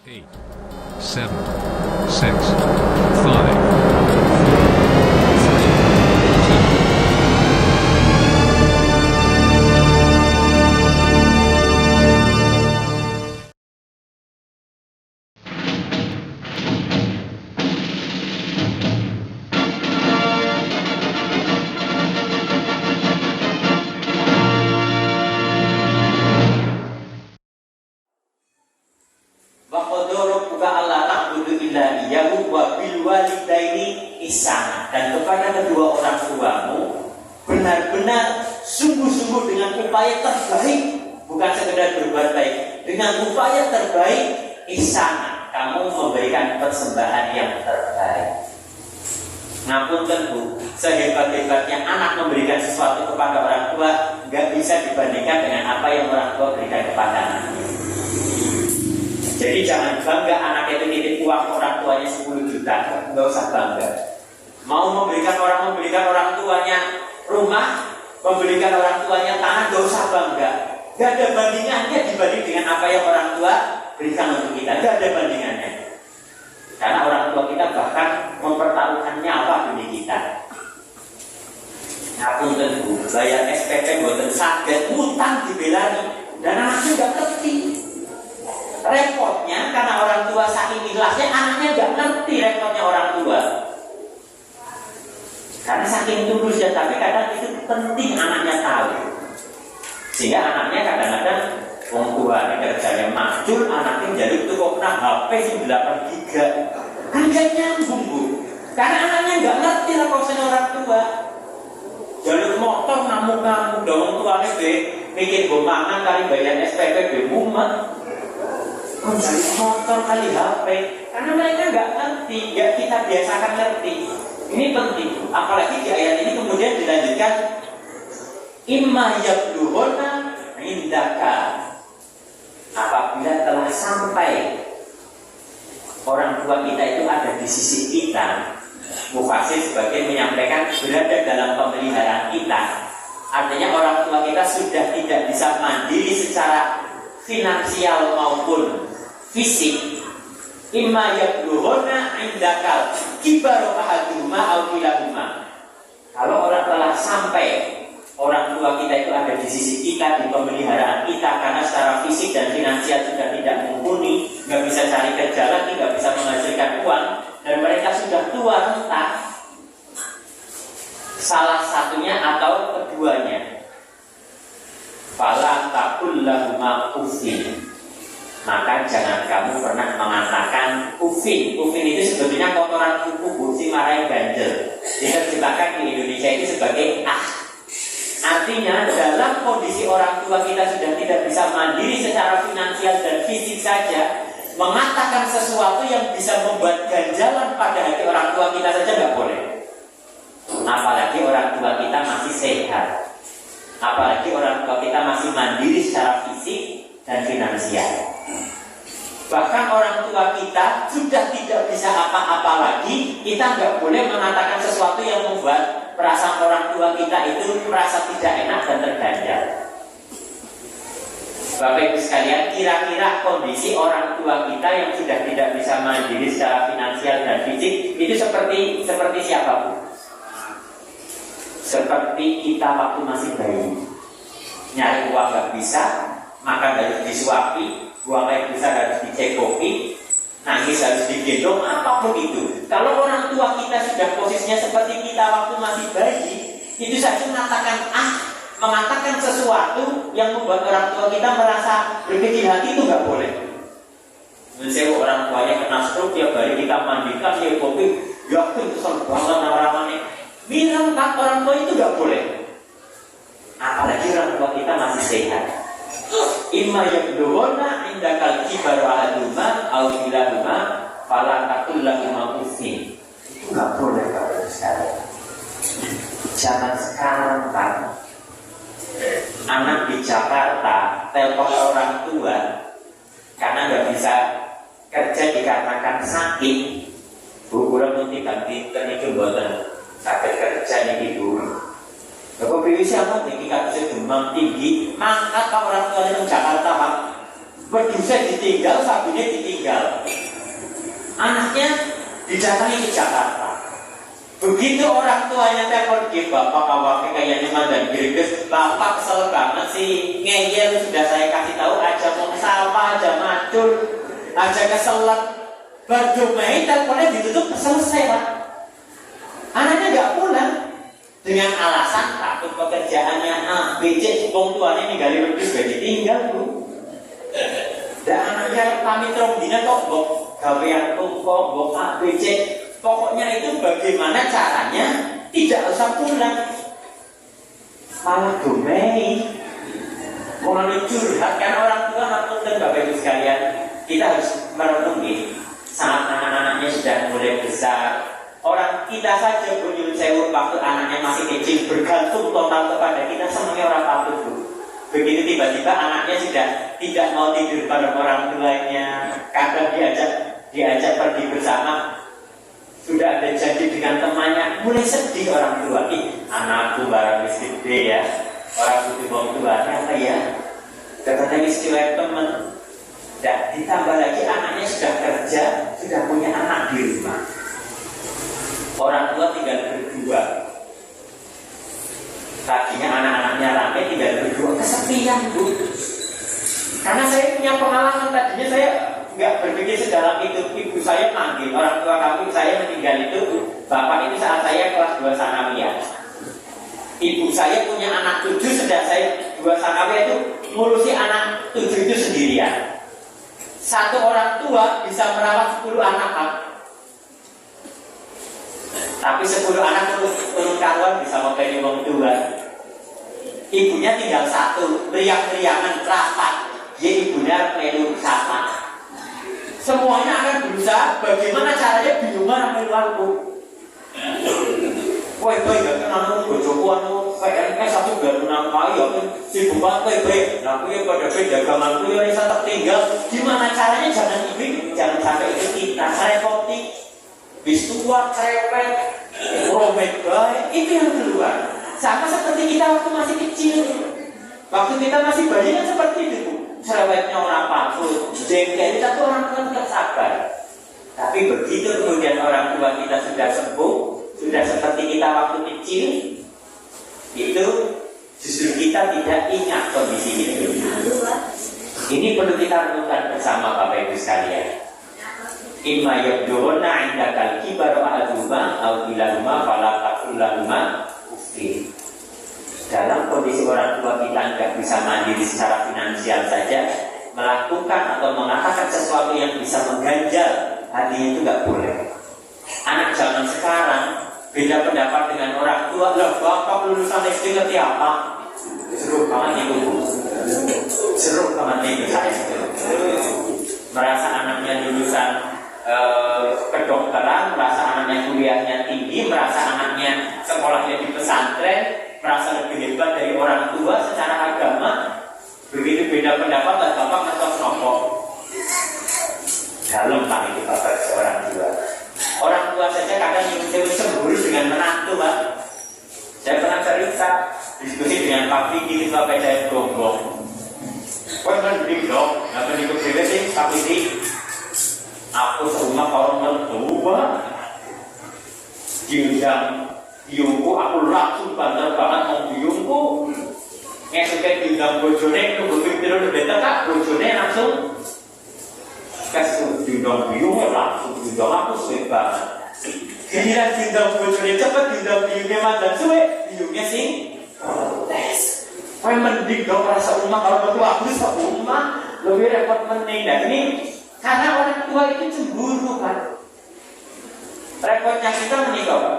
8, 7, 6, 5, dan kepada kedua orang tuamu benar-benar sungguh-sungguh dengan upaya terbaik, bukan sekedar berbuat baik, dengan upaya terbaik ihsana, kamu memberikan persembahan yang terbaik. Ngapunten Bu, sehebat-hebatnya anak memberikan sesuatu kepada orang tua nggak bisa dibandingkan dengan apa yang orang tua berikan kepada anaknya. Jadi jangan bangga anak itu nitip uang orang tuanya 10 juta, nggak usah bangga. Mau memberikan orang tuanya rumah, memberikan orang tuanya tanah, gak usah bangga. Gak ada bandingannya dibanding dengan apa yang orang tua berikan untuk kita. Gak ada bandingannya. Karena orang tua kita bahkan mempertaruhkan nyawa demi kita. Ngapun tentu bayar SPP buatan sakit, utang dibelani, dan anaknya gak ngerti. Repotnya karena orang tua saking ikhlasnya, anaknya gak ngerti repotnya orang tua. Karena saking tulusnya, tapi kadang itu penting anaknya tahu. Sehingga anaknya kadang-kadang wong tua kerjanya makjur, anaknya jadi tukok HP 8 GB. Kan gak nyambung Bu. Karena anaknya gak ngerti lah kosen orang tua. Jalur motor ngamuk-ngamuk, dong tuanya mikir gue mangan kali bayar SPP be mumet. Jalur motor kali HP. Karena mereka gak ngerti, ya kita biasakan ngerti. Ini penting, apalagi di ayat ini kemudian dilanjutkan imma yablughuna indaka, apabila telah sampai orang tua kita itu ada di sisi kita. Mufasir sebagai menyampaikan berada dalam pemeliharaan kita. Artinya orang tua kita sudah tidak bisa mandiri secara finansial maupun fisik. Imma yablughuna indakal kibaru ahaduhuma aw kilahuma. Kalau orang telah sampai orang tua kita itu ada di sisi kita, di pemeliharaan kita, karena secara fisik dan finansial sudah tidak mumpuni, nggak bisa cari kerja lagi, nggak bisa menghasilkan uang, dan mereka sudah tua renta, salah satunya atau keduanya, fala taqul lahuma uffin, maka jangan kamu pernah mengatakan ufin. Ufin itu sebetulnya kotoran kuku Bu, si marahin ganjel. Diterjemahkan di Indonesia itu sebagai Artinya dalam kondisi orang tua kita sudah tidak bisa mandiri secara finansial dan fisik saja, mengatakan sesuatu yang bisa membuat ganjalan pada hati orang tua kita saja nggak boleh. Apalagi orang tua kita masih sehat, apalagi orang tua kita masih mandiri secara fisik dan finansial. Bahkan orang tua kita sudah tidak bisa apa-apa lagi, kita nggak boleh mengatakan sesuatu yang membuat perasaan orang tua kita itu merasa tidak enak dan terganjal. Bapak Ibu sekalian, kira-kira kondisi orang tua kita yang sudah tidak bisa mandiri secara finansial dan fisik itu seperti siapa Bu? Seperti kita waktu masih bayi, nyari uang nggak bisa, makan harus disuapi, buang air besar harus dicekoki, nangis harus digendong, apapun itu. Kalau orang tua kita sudah posisinya seperti kita waktu masih bayi, itu saja mengatakan sesuatu yang membuat orang tua kita merasa berkecil hati, itu nggak boleh. Misalnya orang tuanya kena stroke, tiap hari kita mandikan, ya kopi, yakin kesel banget orang-orangnya. Bilang kan orang tua itu nggak boleh. Apalagi orang tua kita masih sehat. Imma yablughuna indakal kibaru ahaduhuma aw kilahuma fala taqul lahuma uffin. Itu enggak boleh Bapak Ibu sekalian. Zaman sekarang kan anak di Jakarta telepon orang tua karena nggak bisa kerja dikarenakan sakit. Bu kula nanti ganti itu mboten sakit kerja niki Bu. Bapak pilih siapa? Tinggi kasusnya demam tinggi, mangkat Pak orang tua di Jakarta Pak. Berdua ditinggal, sabunya ditinggal. anaknya didatangi ke Jakarta. Begitu orang tuanya telepon ke bapak awalnya kayaknya mandan Girges, bapak kesel banget sih, ngeyel sudah saya kasih tahu aja mau sapa aja macul, aja keselan, berdumai teleponnya ditutup selesai Pak. Anaknya nggak pulang dengan alasan takut pekerjaannya A, B, C, wong tuanya ninggalin lebih sudah ditinggal Bu. Dan anaknya pamit rombina kok bok gawean kok bok A, B, C. Pokoknya itu bagaimana caranya tidak usah pulang, malah domei. Melalui curhat kan orang tua dan Bapak Ibu sekalian, kita harus merenungi saat anak-anaknya sudah mulai besar. Orang kita saja punya sewu waktu anaknya masih kecil bergantung total kepada kita, semuanya orang patut Bu. Begitu tiba-tiba anaknya sudah tidak mau tidur bareng orang tuanya, kadang diajak pergi bersama, sudah ada janji dengan temannya, mulai sedih orang tua. Anakku barang gede ya, orang butuh orang tuanya apa ya? Katanya istilah teman. Dan ditambah lagi anaknya sudah kerja, sudah punya anak di rumah. Orang tua tinggal berdua. Tadinya anak-anaknya ramai, tinggal berdua, kesepian Bu. Karena saya punya pengalaman, tadinya saya nggak berpikir sedalam itu. Ibu saya manggil orang tua kami, saya meninggal itu bapak itu saat saya kelas 2 sanawiyah. Ibu saya punya anak 7, sedang saya 2 sanawiyah itu ngurusi anak 7 itu sendirian. Satu orang tua bisa merawat 10 anak Pak. Tapi 10 anak turun karuan bisa membeli wong tua. Ibunya tinggal 1, beriang-beriangan rapat, ya ibunya melu sapa. Semuanya akan berusaha bagaimana caranya bingungan sama keluarku. Woi, gak kenal bojoku anu PNS aku gak kenal kaya si bukan baik. Nah, aku ya pada daganganku ya bisa tertinggal. Gimana caranya jangan sampai itu kita repoti. Bis tua, cerewet, romet baik, itu yang keluar. Sama seperti kita waktu masih kecil. Waktu kita masih bayi kan seperti itu. Cerewetnya orang patut, jengkel, tapi orang tua tetap sabar. Tapi begitu kemudian orang tua kita sudah sembuh, sudah seperti kita waktu kecil, itu justru kita tidak ingat kondisi itu. Ini perlu kita renungkan bersama Bapak Ibu sekalian. Imma yabduruna indakal kibaru ahaduma au kilahuma fala taqul lahuma uffin. Dalam kondisi orang tua kita tidak bisa mandiri secara finansial saja, melakukan atau mengatakan sesuatu yang bisa mengganjal hatinya itu nggak boleh. Anak zaman sekarang beda pendapat dengan orang tua. Loh, bapak lulusan SD ngerti apa? Seru banget itu Bu. Seru banget itu saya itu. Merasa anaknya lulusan kedokteran, merasa anaknya kuliahnya tinggi, merasa anaknya sekolahnya di pesantren, merasa lebih hebat dari orang tua secara agama. Begitu beda pendapat, dan bapak ngetok nopo. Dalam Pak itu bapak seorang tua. Orang tua saja kadang yang cemburu dengan menantu Pak. Saya pernah cerita diskusi dengan Pak Fikri, bapak saya gonggong. Kau kan beli dong, nggak beli ke sih, Pak Fikri. Aku serumah orang mertua, diundang biungku, aku langsung banter banget mau biungku. Ngesuknya diundang bojone, nunggu pikir udah better Kak, bojone langsung kasih diundang biungnya langsung diundang aku suwe banget. Giliran diundang bojone cepet, diundang biungnya mandan suwe, biungnya sih protes. Kau mending dong rasa rumah kalau mertua aku rumah lebih repot mending. Dan ini karena orang tua itu cemburu Pak. Repotnya kita menikah Pak.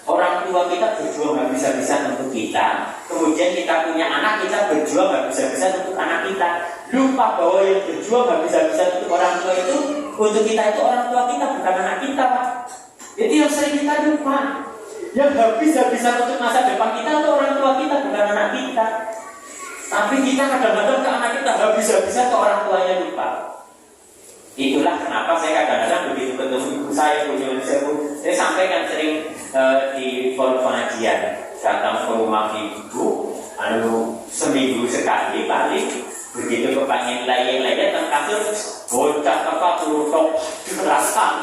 Orang tua kita berjuang habis-habisan untuk kita, kemudian kita punya anak, kita berjuang habis-habisan untuk anak kita. Lupa bahwa yang berjuang habis-habisan untuk orang tua itu, untuk kita itu orang tua kita, bukan anak kita Pak. Itu yang sering kita lupa. Yang habis-habisan untuk masa depan kita itu orang tua kita, bukan anak kita. Tapi kita kadang-kadang ke anak kita habis-habisan ke orang tuanya lupa. Itulah kenapa saya kadang-kadang begitu ketemu ibu saya, saya sampaikan sering di forum pengajian, datang ke rumah ibu, lalu seminggu sekali paling, begitu kepengen lain-lainnya terkasut, bocah apa turutok, rasa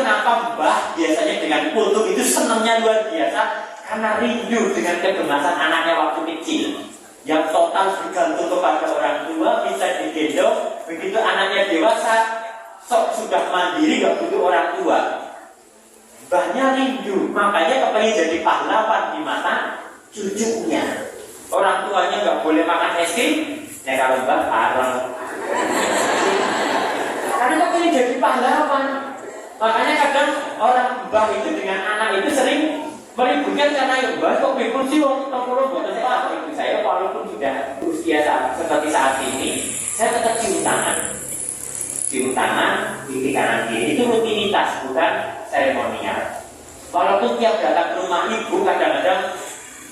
kenapa Mbah biasanya dengan kultum itu senangnya luar biasa, karena rindu dengan kegemasan anaknya waktu kecil, yang total bergantung kepada orang tua, bisa digendong. Begitu anaknya dewasa, sok sudah mandiri, gak butuh orang tua. Mbahnya rindu, makanya kepengen jadi pahlawan di mata cucunya. Orang tuanya gak boleh makan es krim, ya kalau Mbah parang. Karena kepengen jadi pahlawan. Makanya kadang orang Mbah itu dengan anak itu sering meributkan, karena Mbah kok bebas sih waktu tempurung buat apa? Ibu saya walaupun sudah usia seperti saat ini, saya tetap cium tangan, kiri kanan kiri. Itu rutinitas, bukan seremonial. Walaupun tiap datang ke rumah ibu, kadang-kadang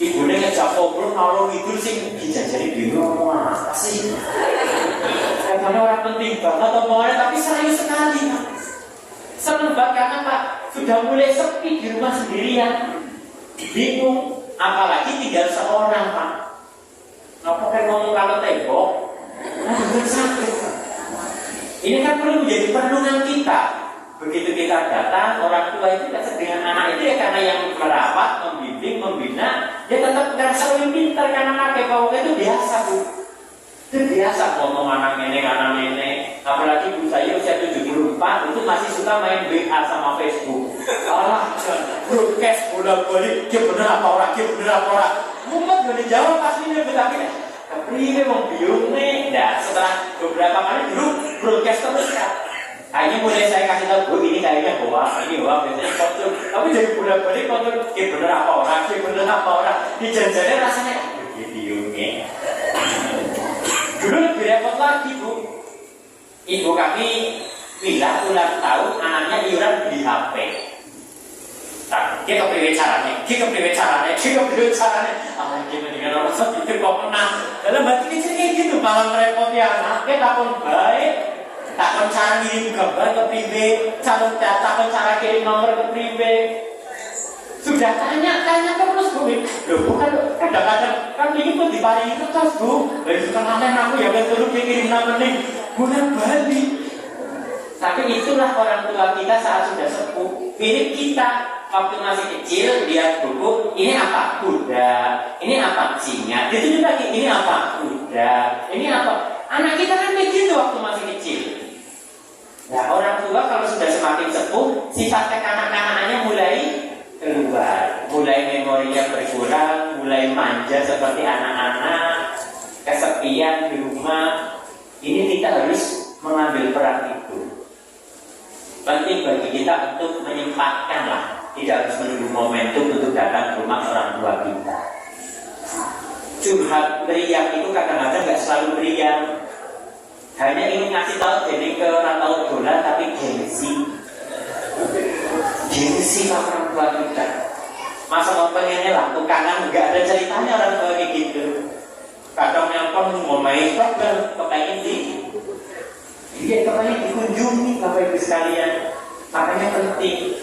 ibunya ngejak ngobrol, kalau itu sih dijajari bingung, apa sih? Kadang orang penting banget omongannya, tapi serius sekali. Seneng banget karena Pak sudah mulai sepi di rumah sendirian, bingung, apalagi tinggal seorang Pak. Kenapa kayak ngomong kalau tembok? Betul sakit. Ini kan perlu menjadi perenungan kita. Begitu kita datang, orang tua itu dekat dengan anak itu ya karena yang merawat, membimbing, membina, dia tetap merasa lebih pintar karena pakai bawah itu biasa Bu. Itu biasa ngomong anak nenek. Apalagi ibu saya usia 74 itu masih suka main WA sama Facebook. Allah, broadcast bolak-balik, dia bener apa orang, Mumpet gak dijawab pasti dia tapi ini mau biung nih. Nah, setelah beberapa kali dulu broadcast terus kan. Kayaknya mulai saya kasih tahu, Bu, ini kayaknya ini biasanya kontrol. Tapi jadi bolak-balik kontrol, bener apa orang, dijanjinya rasanya biungnya. Dulu lebih repot lagi Bu. Ibu kami bilang ulang tahun anaknya iuran di HP. Nah, dia kepriwe caranya. Gimana dengan orang sedikit kok menang. Dalam batin kecil kayak gitu, malah merepoti anaknya, takon baik, takon cara ngirim gambar kepriwe, takon cara kirim nomor kepriwe. Sudah tanya terus Bu. Loh bukan, kadang-kadang kan ini pun diparingi terus Bu. Dari setengah aku ya betul kirim namanya bulan balik. Tapi itulah orang tua kita saat sudah sepuh. Mirip kita waktu masih kecil, lihat buku, ini apa? Kuda. Ini apa? Singa. Itu juga ini apa? Kuda. Ini apa? Anak kita kan begitu waktu masih kecil. Nah, orang tua kalau sudah semakin sepuh, sifat kekanak-kanakannya mulai keluar, mulai memorinya berkurang, mulai manja seperti anak-anak, kesepian di rumah. Ini kita harus mengambil peran itu. Penting bagi kita untuk menyempatkan lah, tidak harus menunggu momentum untuk datang ke rumah orang tua kita. Curhat beriak itu kadang-kadang nggak selalu beriak. Hanya ingin ngasih tahu jadi ke orang tahu dolar tapi gengsi orang tua kita. Masa mau pengennya lah tukangan, nggak ada ceritanya orang tua kayak gitu. Kadang yang mau main program kepengen kepengen dikunjungi Bapak Ibu sekalian. Makanya penting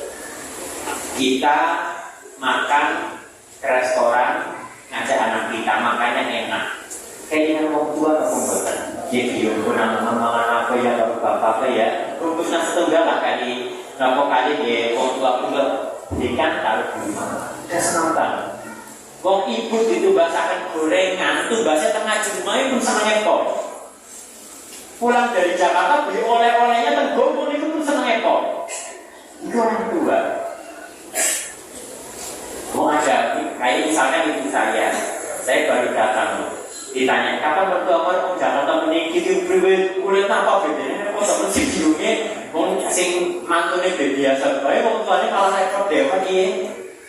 kita makan ke restoran, ngajak anak kita makanya enak. Kayaknya mau tua atau pembuatan. Jadi pun nama apa ya bapak ya. Rumusnya setengah lah kali ya mau tua pula ikan taruh di rumah. Udah senang banget. Wong ibu itu basakan gorengan, itu bahasa tengah Jumat pun senang ekor. Pulang dari Jakarta beli oleh-olehnya dan gombol itu pun senang ekor. Itu orang tua. Mau ada kayak misalnya ibu saya baru datang, ditanya kapan bertemu orang Jakarta menikah pribadi kulit apa bedanya? Kok sama si biungnya, mau sing mantunya biasa, baik orang tuanya kalau ekor dewa dia.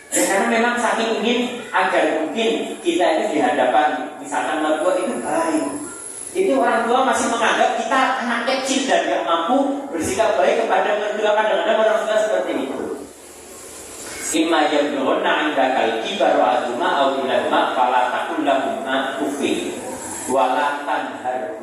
Ya, karena memang saking ingin agar mungkin kita itu di hadapan misalkan mertua itu baik. Itu orang tua masih menganggap kita anak kecil dan tidak mampu bersikap baik kepada mertua. Kadang-kadang orang tua seperti itu. Imma yablughunna 'indakal kibaru ahaduhuma aw kilahuma fala taqul lahumā uffin wa lā tanharhumā